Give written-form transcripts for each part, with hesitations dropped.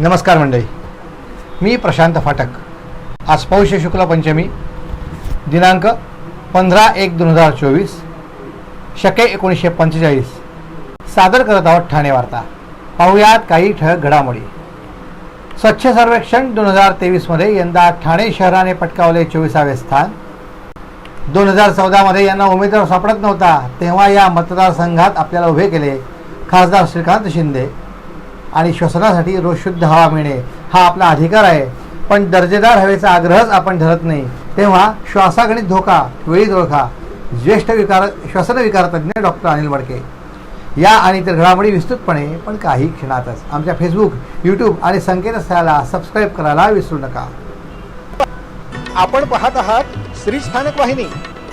नमस्कार मंडळी, मी प्रशांत फाटक. आज पौष शुक्ल पंचमी दिनांक 15/1/2024 शके 1945 सादर करत आहोत ठाणे वार्ता. पाहुयात काही ठळक घडामोडी. स्वच्छ सर्वेक्षण 2023मध्ये यंदा ठाणे शहराने पटकावले 24वे स्थान. 2014मध्ये यांना उमेदवार सापडत नव्हता तेव्हा या मतदारसंघात आपल्याला उभे केले खासदार श्रीकांत शिंदे. आणि श्वसनासाठी रोज शुद्ध हवा मिळणे हा आपला अधिकार आहे, पण दर्जेदार हवेचा आग्रहच आपण धरत नाही तेव्हा श्वासागणित धोका वेळीच ओळखा. ज्येष्ठ श्वसन विकार तज्ज्ञ डॉक्टर अनिल मडके. या आणि इतर घडामोडी विस्तृतपणे पण काही क्षणातच आमच्या फेसबुक, यूट्यूब आणि संकेतस्थळाला सबस्क्राईब करायला विसरू नका. आपण पाहत आहात श्री स्थानक वाहिनी,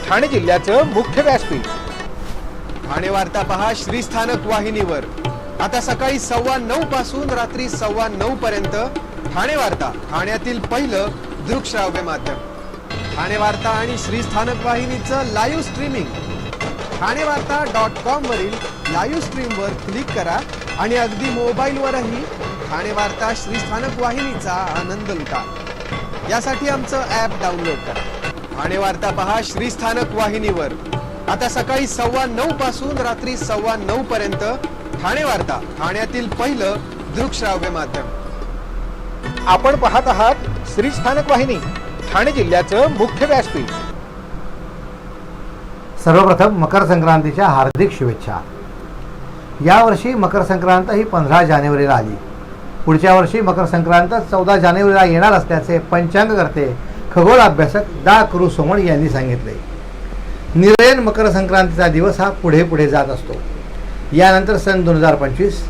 ठाणे जिल्ह्याचं मुख्य व्यासपीठ. ठाणे वार्ता पहा श्री स्थानक वाहिनीवर. आता सकाळी 9:15 पासून रात्री 9:15 पर्यंत ठाणे वार्ता, ठाण्यातील पहिलं दृकश्राव्य माध्यम. ठाणे वार्ता आणि श्री स्थानक वाहिनीचं लाईव्ह स्ट्रीमिंग. ठाणेवार्ता.com वरील लाईव्ह स्ट्रीमवर क्लिक करा आणि अगदी मोबाईलवरही ठाणे वार्ता श्री स्थानक वाहिनीचा आनंद लुटा. यासाठी आमचं ॲप डाउनलोड करा. ठाणे वार्ता पहा श्री स्थानक वाहिनीवर. आता सकाळी 9:15 पासून रात्री 9:15 पर्यंत ठाणे वार्ता, ठाण्यातील पहिलं दृकश्राव्य माध्यम. आपण पाहत आहात श्री स्थानक वाहिनी, ठाणे जिल्ह्याचं मुख्य व्यासपीठ. सर्वप्रथम मकर संक्रांतीच्या हार्दिक शुभेच्छा. यावर्षी मकर संक्रांत ही 15 जानेवारीला आली. पुढच्या वर्षी मकर संक्रांत 14 जानेवारीला येणार असल्याचे पंचांगकर्ते खगोल अभ्यासक डॉ. कृ. सोमण यांनी सांगितले. निरयन मकर संक्रांतीचा दिवस हा पुढे पुढे जात असतो. यानंतर सन 2025,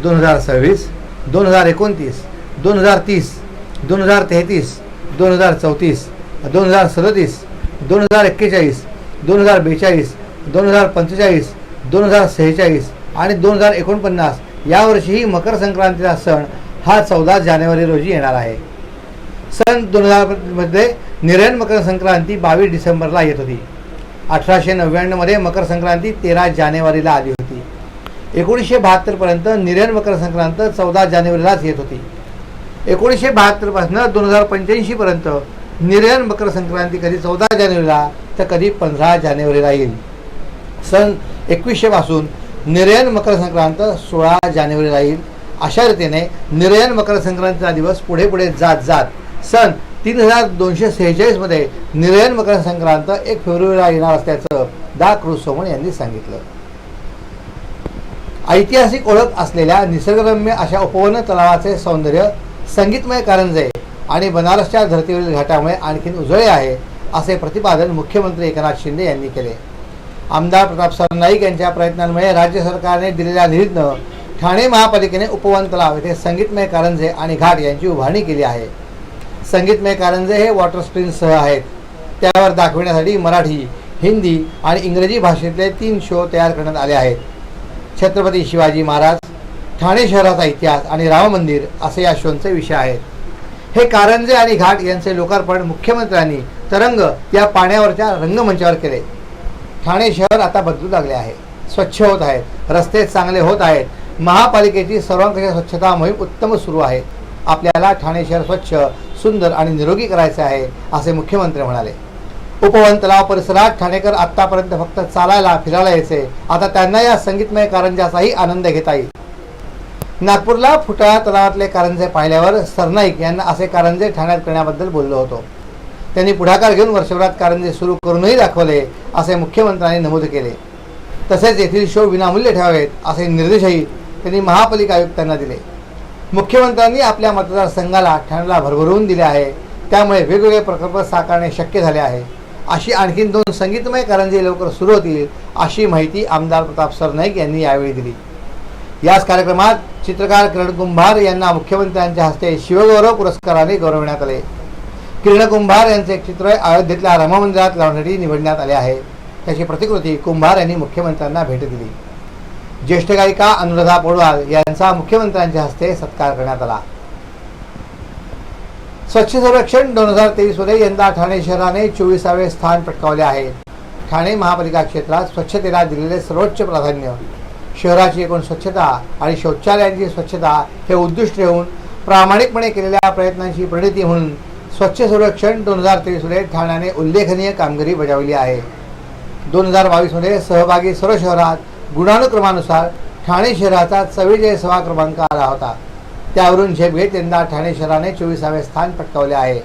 2026, 2029, 2030, 2033, 2034, 2037, 2041, 2042, 2045, 2046 आणि 2049 यावर्षीही मकर संक्रांतीचा सण हा 14 जानेवारी रोजी येणार आहे. सन 2000 निरयन मकर संक्रांती 22 डिसेंबरला येत होती. 1899 मकर संक्रांती 13 जानेवारीला आली होती. 1972 पर्यंत निरयन मकर संक्रांत 14 जानेवारीलाच येत होती. 1972 पासून 2085 पर्यंत निरयन मकर संक्रांती कधी 14 जानेवारीला तर कधी 15 जानेवारीला येईल. सन 2100 पासून निरयन मकर संक्रांत 16 जानेवारीला येईल. अशा रीतीने निरयन मकर संक्रांतीचा दिवस पुढे पुढे जात जात सन 3246 मध्ये निरयन मकर संक्रांत 1 फेब्रुवारीला येणार असल्याचं डॉ. कृ. सोमण यांनी सांगितलं. ऐतिहासिक ओळख असलेल्या निसर्गरम्य अशा उपवन तलावाचे सौंदर्य संगीतमय कारंजे आणि बनारसच्या धर्तीवरील घाटामुळे आणखीन उजळे आहे असे प्रतिपादन मुख्यमंत्री एकनाथ शिंदे यांनी केले. आमदार प्रताप सरनाईक यांच्या प्रयत्नांमुळे राज्य सरकारने दिलेल्या निधीतनं ठाणे महापालिकेने उपवन तलाव येथे संगीतमय कारंजे आणि घाट यांची उभारणी केली आहे. संगीतमय कारंजे हे वॉटर स्क्रीनसह आहेत. त्यावर दाखविण्यासाठी मराठी, हिंदी आणि इंग्रजी भाषेतले 3 शो तयार करण्यात आले आहेत. छत्रपती शिवाजी महाराज, ठाणे शहराचा इतिहास आणि राम मंदिर असे या शोचे विषय आहेत. हे कारंजे आणि घाट यांचे लोकार्पण मुख्यमंत्र्यांनी तरंग या पाण्यावरच्या रंगमंचावर केले. ठाणे शहर आता बदलू लागले आहे, स्वच्छ होत आहेत, रस्ते चांगले होत आहेत. महापालिकेची सर्वांकष स्वच्छता मोहीम उत्तम सुरू आहे. आपल्याला ठाणे शहर स्वच्छ, सुंदर आणि निरोगी करायचे आहे असे मुख्यमंत्री म्हणाले. उपवन तलाव परिसरात ठाणेकर आतापर्यंत फक्त चालायला फिरायला यायचे, आता त्यांना या संगीतमय कारंजाचाही आनंद घेता येईल. नागपूरला फुटाळा तलावातले कारंजे पाहिल्यावर सरनाईक यांना असे कारंजे ठाण्यात करण्याबद्दल बोललो होतो. त्यांनी पुढाकार घेऊन वर्षभरात कारंजे सुरू करूनही दाखवले असे मुख्यमंत्र्यांनी नमूद केले. तसेच येथील शो विनामूल्य ठेवावेत असे निर्देशही त्यांनी महापालिका आयुक्तांना दिले. मुख्यमंत्र्यांनी आपल्या मतदारसंघाला ठाण्याला भरभरून दिले आहे, त्यामुळे वेगवेगळे प्रकल्प साकारणे शक्य झाले आहे. अशी आणखीन 2 संगीतमय कारंजे लवकर सुरू होतील अशी माहिती आमदार प्रताप सरनाईक यांनी यावेळी दिली. याच कार्यक्रमात चित्रकार किरण कुंभार यांना मुख्यमंत्र्यांच्या हस्ते शिवगौरव पुरस्काराने गौरवण्यात आले. किरण कुंभार यांचे एक चित्र अयोध्येतल्या राम मंदिरात लावण्यासाठी निवडण्यात आले आहे. त्याची प्रतिकृती कुंभार यांनी मुख्यमंत्र्यांना भेट दिली. ज्येष्ठ गायिका अनुराधा पौडवाल यांचा मुख्यमंत्र्यांच्या हस्ते सत्कार करण्यात आला. स्वच्छ सर्वेक्षण 2023 मध्ये यंदा ठाणे शहराने 24वे स्थान पटकावले आहे. ठाणे महापालिका क्षेत्रात स्वच्छतेला दिलेले सर्वोच्च प्राधान्य, शहराची एकूण स्वच्छता आणि शौचालयांची स्वच्छता हे उद्दिष्ट ठेवून प्रामाणिकपणे केलेल्या प्रयत्नांची परिणती म्हणून स्वच्छ सर्वेक्षण 2023 मध्ये ठाण्याने उल्लेखनीय कामगिरी बजावली आहे. 2022 मध्ये सहभागी सर्व शहरात गुणानुक्रमानुसार ठाणे शहराचा 44वा क्रमांक आला होता. त्यावरून झेप घेत यंदा ठाणे शहराने 24वे स्थान पटकावले आहे.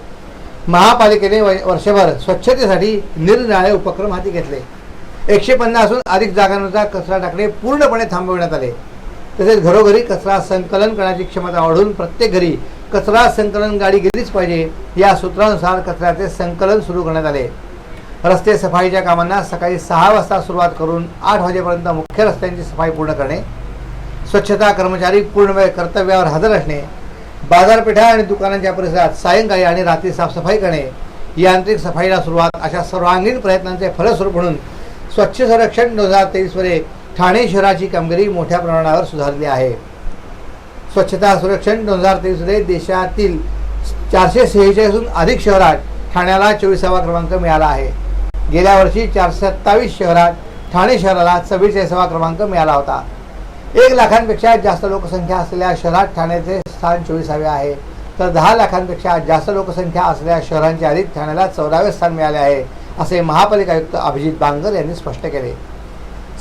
महापालिकेने वर्षभर स्वच्छतेसाठी निरनिराळे उपक्रम हाती घेतले. 150हून अधिक जागांवरचा कचरा टाकणे पूर्णपणे थांबवण्यात आले. तसेच घरोघरी कचरा संकलन करण्याची क्षमता वाढवून प्रत्येक घरी कचरा संकलन गाडी गेलीच पाहिजे या सूत्रानुसार कचऱ्याचे संकलन सुरू करण्यात आले. रस्ते सफाईच्या कामांना सकाळी 6 वाजता सुरुवात करून 8 वाजेपर्यंत मुख्य रस्त्यांची सफाई पूर्ण करणे, स्वच्छता कर्मचारी पूर्ण वेळ कर्तव्यावर हजर असणे, बाजारपेठा आणि दुकानांच्या परिसरात सायंकाळी आणि रात्री साफसफाई करणे, यांत्रिक सफाईला सुरुवात अशा सर्वांगीण प्रयत्नांचे फलस्वरूप म्हणून स्वच्छ सर्वेक्षण 2023 मध्ये ठाणे शहराची कामगिरी मोठ्या प्रमाणावर सुधारली आहे. स्वच्छता सर्वेक्षण 2023 मध्ये देशातील 446हून अधिक शहरात ठाण्याला 24वा क्रमांक मिळाला आहे. गेल्या वर्षी 427 शहरात ठाणे शहराला 44वा क्रमांक मिळाला होता. 1 लाखांपेक्षा जास्त लोकसंख्या असलेल्या शहरात ठाण्याचे स्थान 24वे आहे, तर 10 लाखांपेक्षा जास्त लोकसंख्या असलेल्या शहरांच्या यादीत ठाण्याला 14वे स्थान मिळाले आहे, असे महापालिका आयुक्त अभिजित बांगर यांनी स्पष्ट केले.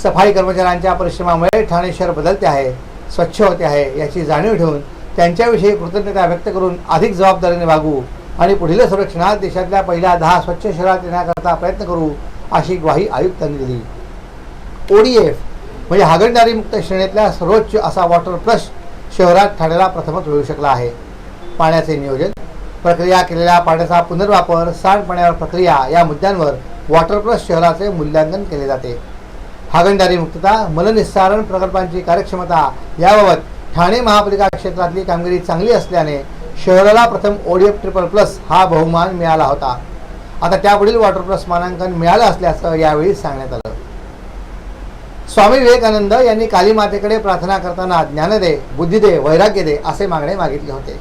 सफाई कर्मचाऱ्यांच्या परिश्रमामुळे ठाणे शहर बदलते आहे, स्वच्छ होते आहे याची जाणीव ठेवून त्यांच्याविषयी कृतज्ञता व्यक्त करून अधिक जबाबदारीने वागू आणि पुढील सर्वेक्षणात देशातल्या पहिल्या 10 स्वच्छ शहरात येण्याकरता प्रयत्न करू, अशी ग्वाही आयुक्तांनी दिली. ODF म्हणजे हागणदारी मुक्त श्रेणीतल्या सर्वोच्च असा वॉटर प्लस शहरात ठाण्याला प्रथमच मिळू शकला आहे. पाण्याचे नियोजन, प्रक्रिया केलेल्या पाण्याचा पुनर्वापर, सांडपाण्यावर प्रक्रिया या मुद्द्यांवर वॉटर प्लस शहराचे मूल्यांकन केले जाते. हागणदारी मुक्तता, मलनिस्सारण प्रकल्पांची कार्यक्षमता याबाबत ठाणे महापालिका क्षेत्रातली कामगिरी चांगली असल्याने शहराला प्रथम ODF ट्रिपल+ हा बहुमान मिळाला होता. आता त्यापुढील वॉटर प्लस मानांकन मिळालं असल्याचं यावेळी सांगण्यात आलं. स्वामी विवेकानंद यांनी काली मातेकडे प्रार्थना करताना ज्ञान दे, बुद्धी दे, वैराग्य दे असे मागणे मागितले होते.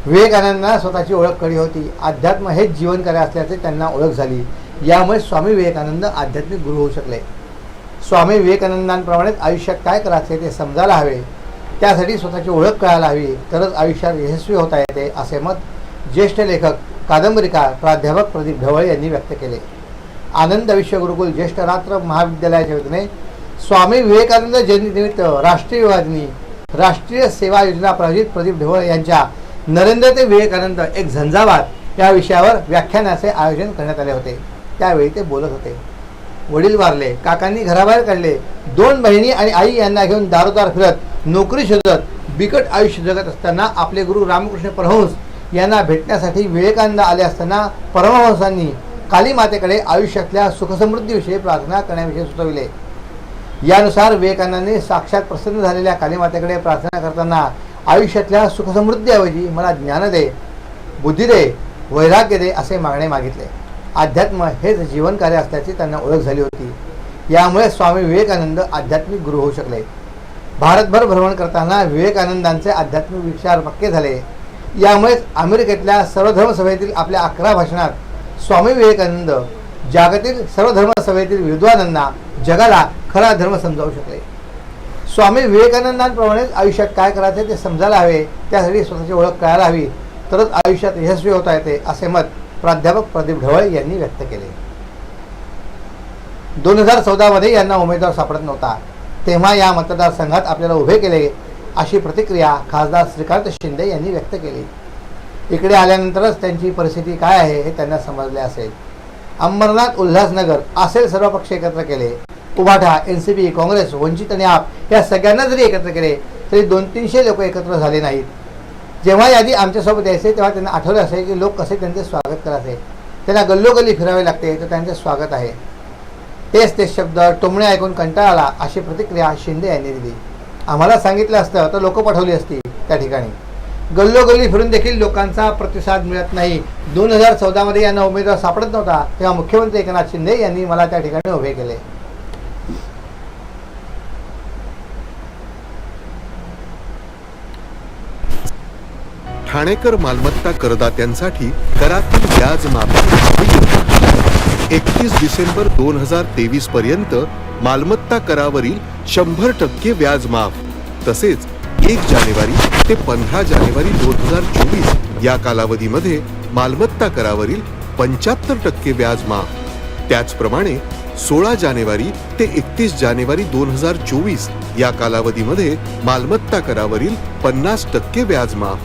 विवेकानंदांना स्वतःची ओळख कळली होती. अध्यात्म हेच जीवन कार्य असल्याचे त्यांना ओळख झाली. यामुळे स्वामी विवेकानंद आध्यात्मिक गुरु होऊ शकले. स्वामी विवेकानंदांप्रमाणेच आयुष्यात काय करायचे ते समजायला हवे, त्यासाठी स्वतःची ओळख कळायला हवी, तरच आयुष्यात यशस्वी होता येते, असे मत ज्येष्ठ लेखक कादंबरीकार प्राध्यापक प्रदीप ढवळे यांनी व्यक्त केले. आनंद विश्वगुरुकुल ज्येष्ठ रात्र महाविद्यालयाच्या वतीने स्वामी विवेकानंद जयंतीनिमित्त राष्ट्रीय युवादिनी राष्ट्रीय सेवा योजना प्रायोजित प्रदीप ढवळे यांच्या नरेंद्र ते विवेकानंद एक झंझावात या विषयावर व्याख्यानाचे आयोजन करण्यात आले होते. त्यावेळी ते बोलत होते. वडील वारले, काकांनी घराबाहेर काढले, 2 बहिणी आणि आई यांना घेऊन दारोदार फिरत नोकरी शोधत बिकट आयुष्य जगत असताना आपले गुरु रामकृष्ण परमहंस यांना भेटण्यासाठी विवेकानंद आले असताना परमहंसांनी काली मातेकडे आयुष्यातल्या सुखसमृद्धीविषयी प्रार्थना करण्याविषयी सुचविले. यानुसार विवेकानंदांनी साक्षात प्रसन्न झालेल्या काली मातेकडे प्रार्थना करताना आयुष्यातल्या सुखसमृद्धीऐवजी मला ज्ञान दे, बुद्धी दे, वैराग्य दे असे मागणे मागितले. अध्यात्म हेच जीवन कार्य असल्याची त्यांना ओळख झाली होती. यामुळे स्वामी विवेकानंद आध्यात्मिक गुरु होऊ शकले. भारतभर भ्रमण करताना विवेकानंदांचे आध्यात्मिक विचार पक्के झाले. यामुळेच अमेरिकेतल्या सर्वधर्म सभेतील आपल्या 11 भाषणात स्वामी विवेकानंद जागतिक सर्वधर्म सभेतील विद्वानांना जगाला खरा धर्म समजावू शकले. स्वामी विवेकानंदांप्रमाणेच आयुष्यात काय करायचे ते समजायला हवे, त्यासाठी स्वतःची ओळख कळायला हवी, तरच आयुष्यात यशस्वी होता येते, असे मत प्राध्यापक प्रदीप ढवळे यांनी व्यक्त केले. 2014 मध्ये यांना उमेदवार सापडत नव्हता, तेव्हा या मतदारसंघात आपल्याला उभे केले, अशी प्रतिक्रिया खासदार श्रीकांत शिंदे यांनी व्यक्त केली. इकडे आल्यानंतरच त्यांची परिस्थिती काय आहे हे त्यांना समजले असेल. अंबरनाथ, उल्हासनगर असे सर्व पक्ष एकत्र केले. उभाठा, NCP, काँग्रेस, वंचित आणि आप या सगळ्यांना जरी एकत्र केले तरी 200-300 लोक एकत्र झाले नाहीत. जेव्हा यादी आमच्यासोबत यायचे तेव्हा त्यांना आठवले असे की लोक कसे त्यांचे स्वागत करायचे. त्यांना गल्लोगल्ली फिरावे लागते तर त्यांचे स्वागत आहे. तेच शब्द टोमणे ऐकून कंटाळा आला, अशी प्रतिक्रिया शिंदे यांनी दिली. आम्हाला सांगितलं असतं तर लोक पाठवली असती त्या ठिकाणी. गल्लोगल्ली फिरून देखील लोकांचा प्रतिसाद मिळत नाही. 2014 मध्ये यांना उमेदवार सापडत नव्हता तेव्हा मुख्यमंत्री एकनाथ शिंदे यांनी मला त्या ठिकाणी उभे केले. ठाणेकर मालमत्ता करदात्यांसाठी करातील व्याज माफी 31 डिसेंबर 2023 पर्यंत मालमत्ता करावरील 100% व्याज माफ, तसेच 1 जानेवारी ते 15 जानेवारी 2024 या कालावधीमध्ये मालमत्ता करावरील 75% व्याज माफ. त्याचप्रमाणे 16 जानेवारी ते 31 जानेवारी 2024 या कालावधीमध्ये मालमत्ता करावरील 50% व्याज माफ.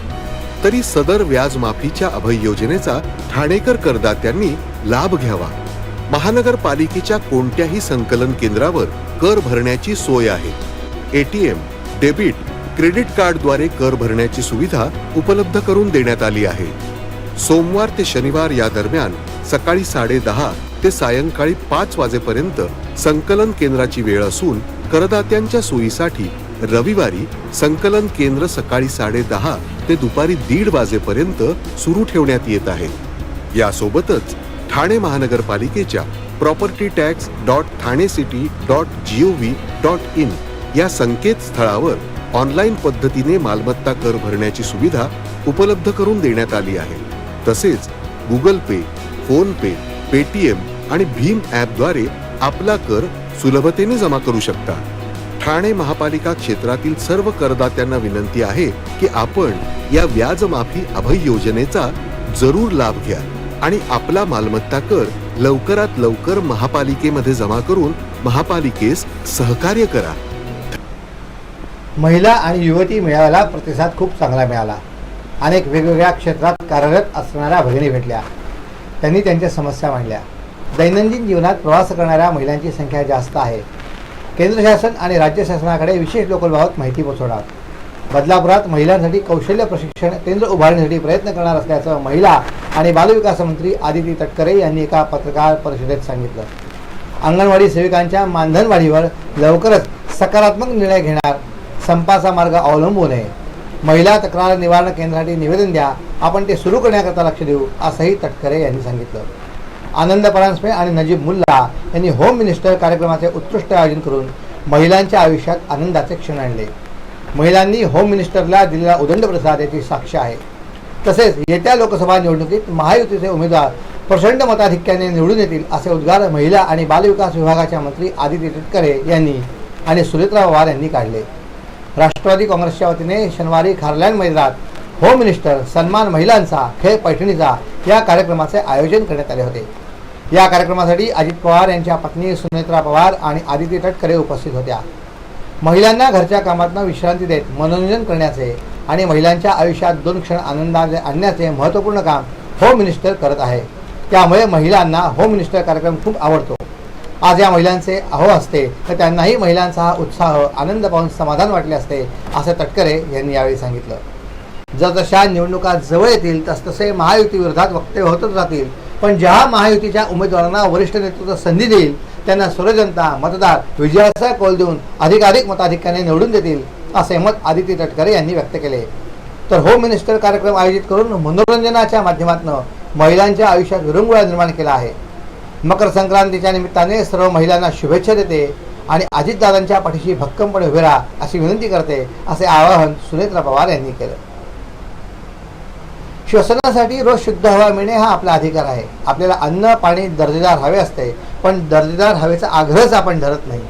तरी सदर व्याज माफीच्या अभय योजनेचा ठाणेकर करदात्यांनी लाभ घ्यावा. महानगरपालिकेच्या कोणत्याही संकलन केंद्रावर कर भरण्याची सोय आहे. ATM, डेबिट, क्रेडिट कार्डद्वारे कर भरण्याची सुविधा उपलब्ध करून देण्यात आली आहे. सोमवार ते शनिवार या दरम्यान सकाळी 10:30 ते सायंकाळी 5 वाजेपर्यंत संकलन केंद्राची वेळ असून करदात्यांच्या सोयीसाठी रविवारी संकलन केंद्र सकाळी 10:30 ते दुपारी 1:30 वाजेपर्यंत सुरू ठेवण्यात येत आहे. यासोबतच ठाणे महानगरपालिकेच्या propertytax.thanecity.gov.in या संकेतस्थळावर ऑनलाईन पद्धतीने मालमत्ता कर भरण्याची सुविधा उपलब्ध करून देण्यात आली आहे. तसेच गुगल पे, फोन पे, पेटीएम आणि भीम ॲपद्वारे आपला कर सुलभतेने जमा करू शकता. ठाणे महापालिका क्षेत्रातील सर्व करदात्यांना विनंती आहे की आपण या व्याज माफी अभय योजनेचा जरूर लाभ घ्या आणि आपला मालमत्ता कर लवकरात लवकर महापालिकेमध्ये जमा करून महापालिकेस सहकार्य करा. महिला आणि युवती मेळाव्याला प्रतिसाद खूप चांगला मिळाला. अनेक वेगवेगळ्या क्षेत्रात कार्यरत असणाऱ्या भगिनी भेटल्या. त्यांनी त्यांच्या समस्या मांडल्या. दैनंदिन जीवनात प्रवास करणाऱ्या महिलांची संख्या जास्त आहे. केंद्र शासन आणि राज्य शासनाकडे विशेष लोकलबाबत माहिती पोहोचवणार. बदलापुरात महिलांसाठी कौशल्य प्रशिक्षण केंद्र उभारण्यासाठी प्रयत्न करणार असल्याचं महिला आणि बालविकास मंत्री आदिती तटकरे यांनी एका पत्रकार परिषदेत सांगितलं. अंगणवाडी सेविकांच्या मानधन वाढीवर लवकरच सकारात्मक निर्णय घेणार. संपाचा मार्ग अवलंबू नये. महिला तक्रार निवारण केंद्रासाठी निवेदन द्या. आपण ते सुरू करण्याकरता लक्ष देऊ असंही तटकरे यांनी सांगितलं. आनंद परांजपे आणि नजीब मुल्ला यांनी होम मिनिस्टर कार्यक्रमाचे उत्कृष्ट आयोजन करून महिलांच्या आयुष्यात आनंदाचे क्षण आणले. महिलांनी होम मिनिस्टरला दिलेला उदंड प्रतिसाद याची साक्ष आहे. तसेच येत्या लोकसभा निवडणुकीत महायुतीचे उमेदवार प्रचंड मताधिक्याने निवडून येतील असे उद्गार महिला आणि बालविकास विभागाच्या मंत्री आदिती तटकरे यांनी आणि सुनेत्रा पवार यांनी काढले. राष्ट्रवादी काँग्रेसच्या वतीने शनिवारी खारलॅन मैदानात होम मिनिस्टर सन्मान महिलांचा खेळ पैठणीचा या कार्यक्रमाचे आयोजन करण्यात आले होते. या कार्यक्रमासाठी अजित पवार यांच्या पत्नी सुनेत्रा पवार आणि आदिती तटकरे उपस्थित होत्या. महिलांना घरच्या कामातून विश्रांती देत मनोरंजन करण्याचे आणि महिलांच्या आयुष्यात 2 क्षण आनंदाने आणण्याचे महत्त्वपूर्ण काम होम मिनिस्टर करत आहे. त्यामुळे महिलांना होम मिनिस्टर कार्यक्रम खूप आवडतो. आज या महिलांचे अहो असते तर त्यांनाही महिलांचा हा उत्साह आनंद पाहून समाधान वाटले असते असे तटकरे यांनी यावेळी सांगितलं. जसजशा निवडणुका जवळ येतील तसतसे महायुती विरोधात वक्तव्य होतच राहतील. पण ज्या महायुतीच्या उमेदवारांना वरिष्ठ नेतृत्व संधी देईल त्यांना सर्व जनता मतदार विजयाचा कौल देऊन अधिकाधिक मताधिक्याने निवडून देतील असे मत आदिती तटकरे यांनी व्यक्त केले. तर होम मिनिस्टर कार्यक्रम आयोजित करून मनोरंजनाच्या माध्यमातून महिलांच्या आयुष्यात विरंगुळा निर्माण केला आहे. मकर संक्रांतीच्या निमित्ताने सर्व महिलांना शुभेच्छा देते आणि अजितदादांच्या पाठीशी भक्कमपणे उभे राहा अशी विनंती करते असे आवाहन सुनेत्रा पवार यांनी केलं. श्वसनासाठी रोज शुद्ध हवा मिळणे हा आपला अधिकार आहे. आपल्याला अन्न पाणी दर्जेदार हवे असते पण दर्जेदार हवेचा आग्रहच आपण धरत नाही.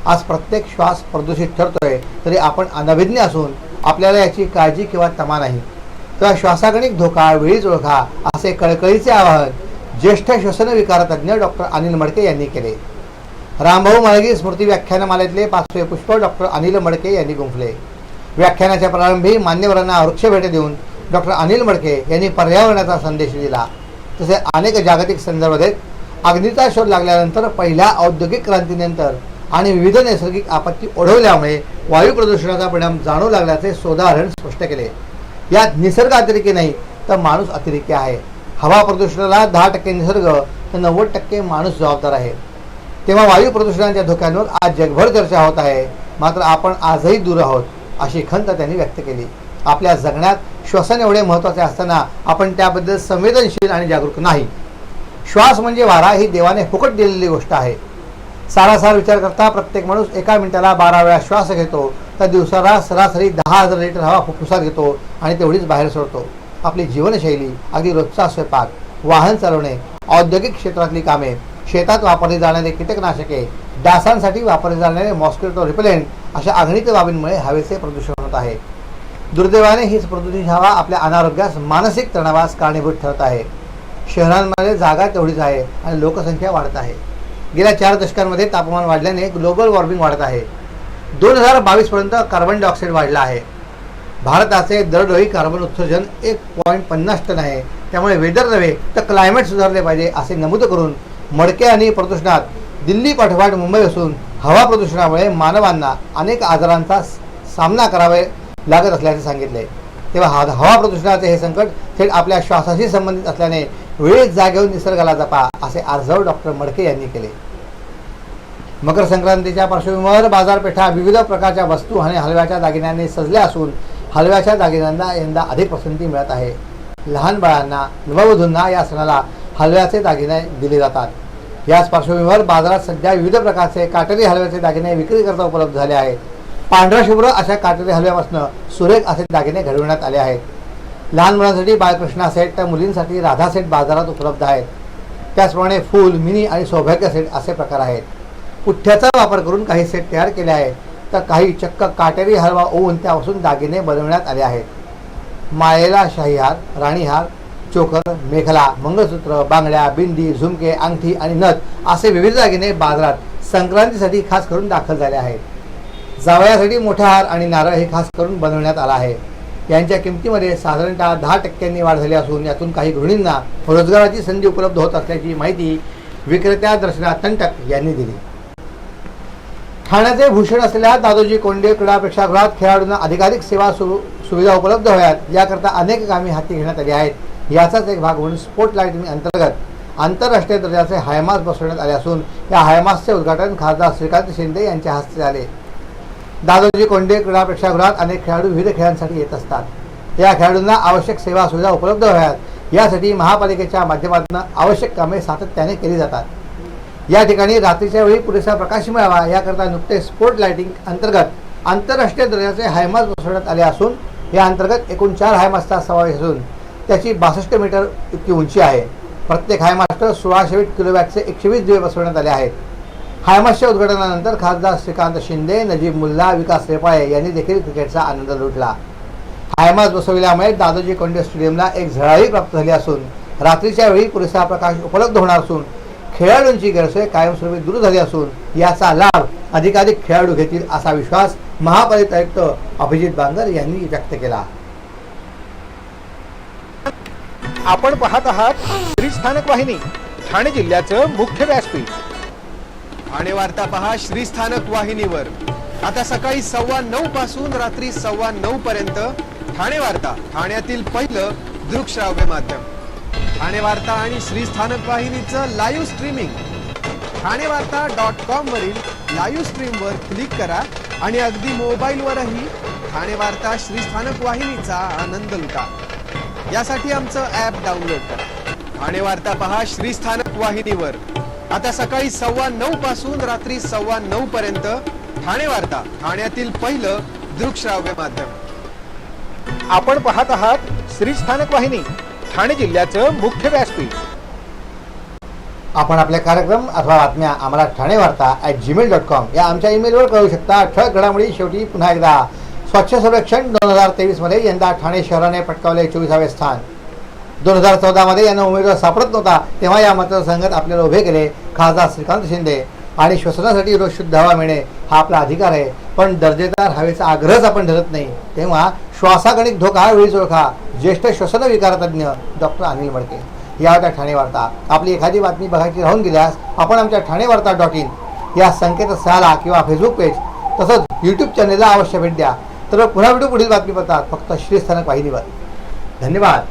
आज प्रत्येक श्वास प्रदूषित ठरतोय तरी आपण अनभिज्ञ असून आपल्याला याची काळजी किंवा तमा नाही. तर श्वासागणिक धोका वेळीच ओळखा असे कळकळीचे आवाहन ज्येष्ठ श्वसन विकार तज्ज्ञ डॉक्टर अनिल मडके यांनी केले. रामभाऊ म्हाळगी स्मृती व्याख्यानमालेतले 5वे पुष्प डॉक्टर अनिल मडके यांनी गुंफले. व्याख्यानाच्या प्रारंभी मान्यवरांना वृक्षभेट देऊन डॉक्टर अनिल मडके यांनी पर्यावरणाचा संदेश दिला. तसे अनेक जागतिक संदर्भात अग्नीचा शोध लागल्यानंतर पहिल्या औद्योगिक क्रांतीनंतर आणि विविध नैसर्गिक आपत्ती ओढवल्यामुळे वायू प्रदूषणाचा परिणाम जाणवू लागल्याचे सोदाहरण स्पष्ट केले. यात निसर्ग अतिरेकी नाही तर माणूस अतिरेकी आहे. हवा प्रदूषणाला 10% निसर्ग तर 90% माणूस जबाबदार आहे. तेव्हा वायू प्रदूषणाच्या धोक्यांवर आज जगभर चर्चा होत आहे. मात्र आपण आजही दूर आहोत अशी खंत त्यांनी व्यक्त केली. आपल्या जगण्यात श्वसन एवढे महत्त्वाचे असताना आपण त्याबद्दल संवेदनशील आणि जागरूक नाही. श्वास म्हणजे वारा ही देवाने फुकट दिलेली गोष्ट आहे. सारासार विचार करता प्रत्येक माणूस एका मिनिटाला 12 वेळा श्वास घेतो तर दिवसाला सरासरी 10,000 लिटर हवा फुफ्फुसात घेतो आणि तेवढीच बाहेर सोडतो. आपली जीवनशैली अगदी रोजचा स्वयंपाक, वाहन चालवणे, औद्योगिक क्षेत्रातली कामे, शेतात वापरली जाणारे कीटकनाशके, डासांसाठी वापरले जाणारे मॉस्किटो रिपेलेंट अशा अगणित बाबींमुळे हवेचे प्रदूषण होत आहे. दुर्दैवाने हीच प्रदूषित हवा आपल्या अनारोग्यास, मानसिक तणावास कारणीभूत ठरत आहे. शहरांमध्ये जागा तेवढीच आहे आणि लोकसंख्या वाढत आहे. गेल्या 4 दशकांमध्ये तापमान वाढल्याने ग्लोबल वॉर्मिंग वाढत आहे. 2022 पर्यंत कार्बन डायऑक्साईड वाढला आहे. भारताचे दरडोई कार्बन उत्सर्जन 1.50 टन आहे. त्यामुळे वेदर नव्हे तर क्लायमेट सुधारले पाहिजे असे नमूद करून मडके आणि प्रदूषणात दिल्ली पाठोपाठ मुंबई असून हवा प्रदूषणामुळे मानवांना अनेक आजारांचा सामना करावे लागत असल्याचे सांगितले. तेव्हा हवा प्रदूषणाचे हे संकट थेट आपल्या श्वासाशी संबंधित असल्याने वेळेत जाग घेऊन निसर्गाला जपा असे आर्जव डॉक्टर मडके यांनी केले. मकर संक्रांतीच्या पार्श्वभूमीवर बाजारपेठा विविध प्रकारच्या वस्तू आणि हलव्याच्या दागिन्यांनी सजल्या असून हलव्याच्या दागिन्यांना यंदा अधिक पसंती मिळत आहे. लहान बाळांना, नववधूंना या सणाला हलव्याचे दागिने दिले जातात. याच पार्श्वभूमीवर बाजारात सध्या विविध प्रकारचे काटेरी हलव्याचे दागिने विक्रीकरता उपलब्ध झाले आहेत. पांढरा शुभ्र अशा काटेरी हलव्यापासून सुरेख असे दागिने घडविण्यात आले आहेत. लहान मुलांसाठी बाळकृष्णा सेट तर मुलींसाठी राधा सेट बाजारात उपलब्ध आहेत. त्याचप्रमाणे फूल, मिनी आणि सौभाग्य सेट असे प्रकार आहेत. पुठ्ठ्याचा वापर करून काही सेट तयार केले आहेत तर काही चक्क काटेरी हलवा ओवून त्यापासून दागिने बनवण्यात आले आहेत. माळेला शाहीहार, राणीहार, चोकर, मेखला, मंगळसूत्र, बांगड्या, बिंदी, झुमके, अंगठी आणि नथ असे विविध दागिने बाजारात संक्रांतीसाठी खास करून दाखल झाले आहेत. जावयासाठी मोठा हार आणि नारळ हे खास करून बनवण्यात आला आहे. यांच्या किमतीमध्ये साधारणतः 10% वाढ झाली असून यातून काही गृहिणींना रोजगाराची संधी उपलब्ध होत असल्याची माहिती विक्रेत्या दर्शना तंटक यांनी दिली. ठाण्याचे भूषण असलेल्या दादोजी कोंडे क्रीडा प्रेक्षागृहात खेळाडूंना अधिकाधिक सेवा सुविधा उपलब्ध व्हाव्यात याकरता अनेक कामे हाती घेण्यात आली आहेत. याचाच एक भाग म्हणून स्पोर्ट लाइटिंग अंतर्गत आंतरराष्ट्रीय दर्जाचे हायमास बसवण्यात आले असून या हायमासचे उद्घाटन खासदार श्रीकांत शिंदे यांच्या हस्ते झाले. दादोजी कोंडे क्रीडा प्रेक्षागृहात अनेक खेळाडू विविध खेळांसाठी येत असतात. या खेळाडूंना आवश्यक सेवा सुविधा उपलब्ध व्हाव्यात यासाठी महापालिकेच्या माध्यमातून आवश्यक कामे सातत्याने केली जातात. या ठिकाणी रात्रीच्या वेळी पुरेसा प्रकाश मिळावा याकरता नुकतेच स्पोर्ट लाइटिंग अंतर्गत आंतरराष्ट्रीय दर्जाचे हायमास बसवण्यात आले असून या अंतर्गत एकूण 4 हायमासचा समावेश असून त्याची 62 मीटर इतकी उंची आहे. प्रत्येक हायमास्टर 1620 किलोवॅटचे 120 दिवे बसवण्यात आले आहेत. हायमासच्या उद्घाटनानंतर खासदार श्रीकांत शिंदे, नजीब मुल्ला, विकास रेपाळे यांनी देखील क्रिकेटचा आनंद लुटला. हायमास बसविल्यामुळे दादोजी कोंडे स्टेडियमला एक झळाळी प्राप्त झाली असून रात्रीच्या वेळी पुरेसा प्रकाश उपलब्ध होणार असून खेळाडूंची गैरसोय कायमस्वरूपी दूर झाली असून याचा लाभ अधिकाधिक खेळाडू घेतील असा विश्वास महापालिका आयुक्त अभिजित बांगर यांनी व्यक्त केला. आपण पाहत आहात श्री स्थानक वाहिनी, ठाणे जिल्ह्याचं मुख्य व्यासपीठ. ठाणे वार्ता पहा श्री स्थानक वाहिनीवर. आता सकाळी 9:15 पासून रात्री 9:15 पर्यंत ठाणे वार्ता, ठाण्यातील पहिलं दृकश्राव्य माध्यम. ठाणे वार्ता आणि श्री स्थानक वाहिनीचं लाईव्ह स्ट्रीमिंग ठाणेवार्ता.com वरील लाईव्ह स्ट्रीमवर क्लिक करा आणि अगदी मोबाईलवरही ठाणे वार्ता श्री स्थानक वाहिनीचा आनंद लुटा. यासाठी आमचं ॲप डाउनलोड करा. ठाणे वार्ता पहा श्री स्थानक वाहिनीवर. आता सकाळी 9:15 पासून रात्री 9:15 पर्यंत ठाणे वार्ता, ठाण्यातील पहिलं दृकश्राव्य माध्यम. आपण पाहत आहात श्री स्थानक वाहिनी, ठाणे जिल्ह्याचं मुख्य व्यासपीठ. आपण आपले कार्यक्रम अथवा बातम्या आम्हाला ठाणेवार्ता@gmail.com या आमच्या ईमेलवर कळवू शकता. ठळक घडामोडी शेवटी पुन्हा एकदा स्वच्छ सर्वेक्षण 2023 मध्ये यंदा ठाणे शहराने पटकावले 24वे स्थान. 2014 मध्ये यांना उमेदवार सापडत नव्हता तेव्हा या मतदारसंघात आपल्याला उभे केले खासदार श्रीकांत शिंदे. आणि श्वसनासाठी रोज शुद्ध हवा मिळणे हा आपला अधिकार आहे, पण दर्जेदार हवेचा आग्रहच आपण धरत नाही. तेव्हा श्वासागणिक धोका वेळीच ओळखा. ज्येष्ठ श्वसन विकारतज्ञ डॉक्टर अनिल मडके. या होत्या ठाणे वार्ता. आपली एखादी बातमी बघायची राहून गेल्यास आपण आमच्या ठाणेवार्ता.in या संकेतस्थळाला किंवा फेसबुक पेज तसंच यूट्यूब चॅनेलला अवश्य भेट द्या. तर पुन्हा भेटू पुढील बातमीपत्रात फक्त श्री स्थानक वाहिनीवर. धन्यवाद.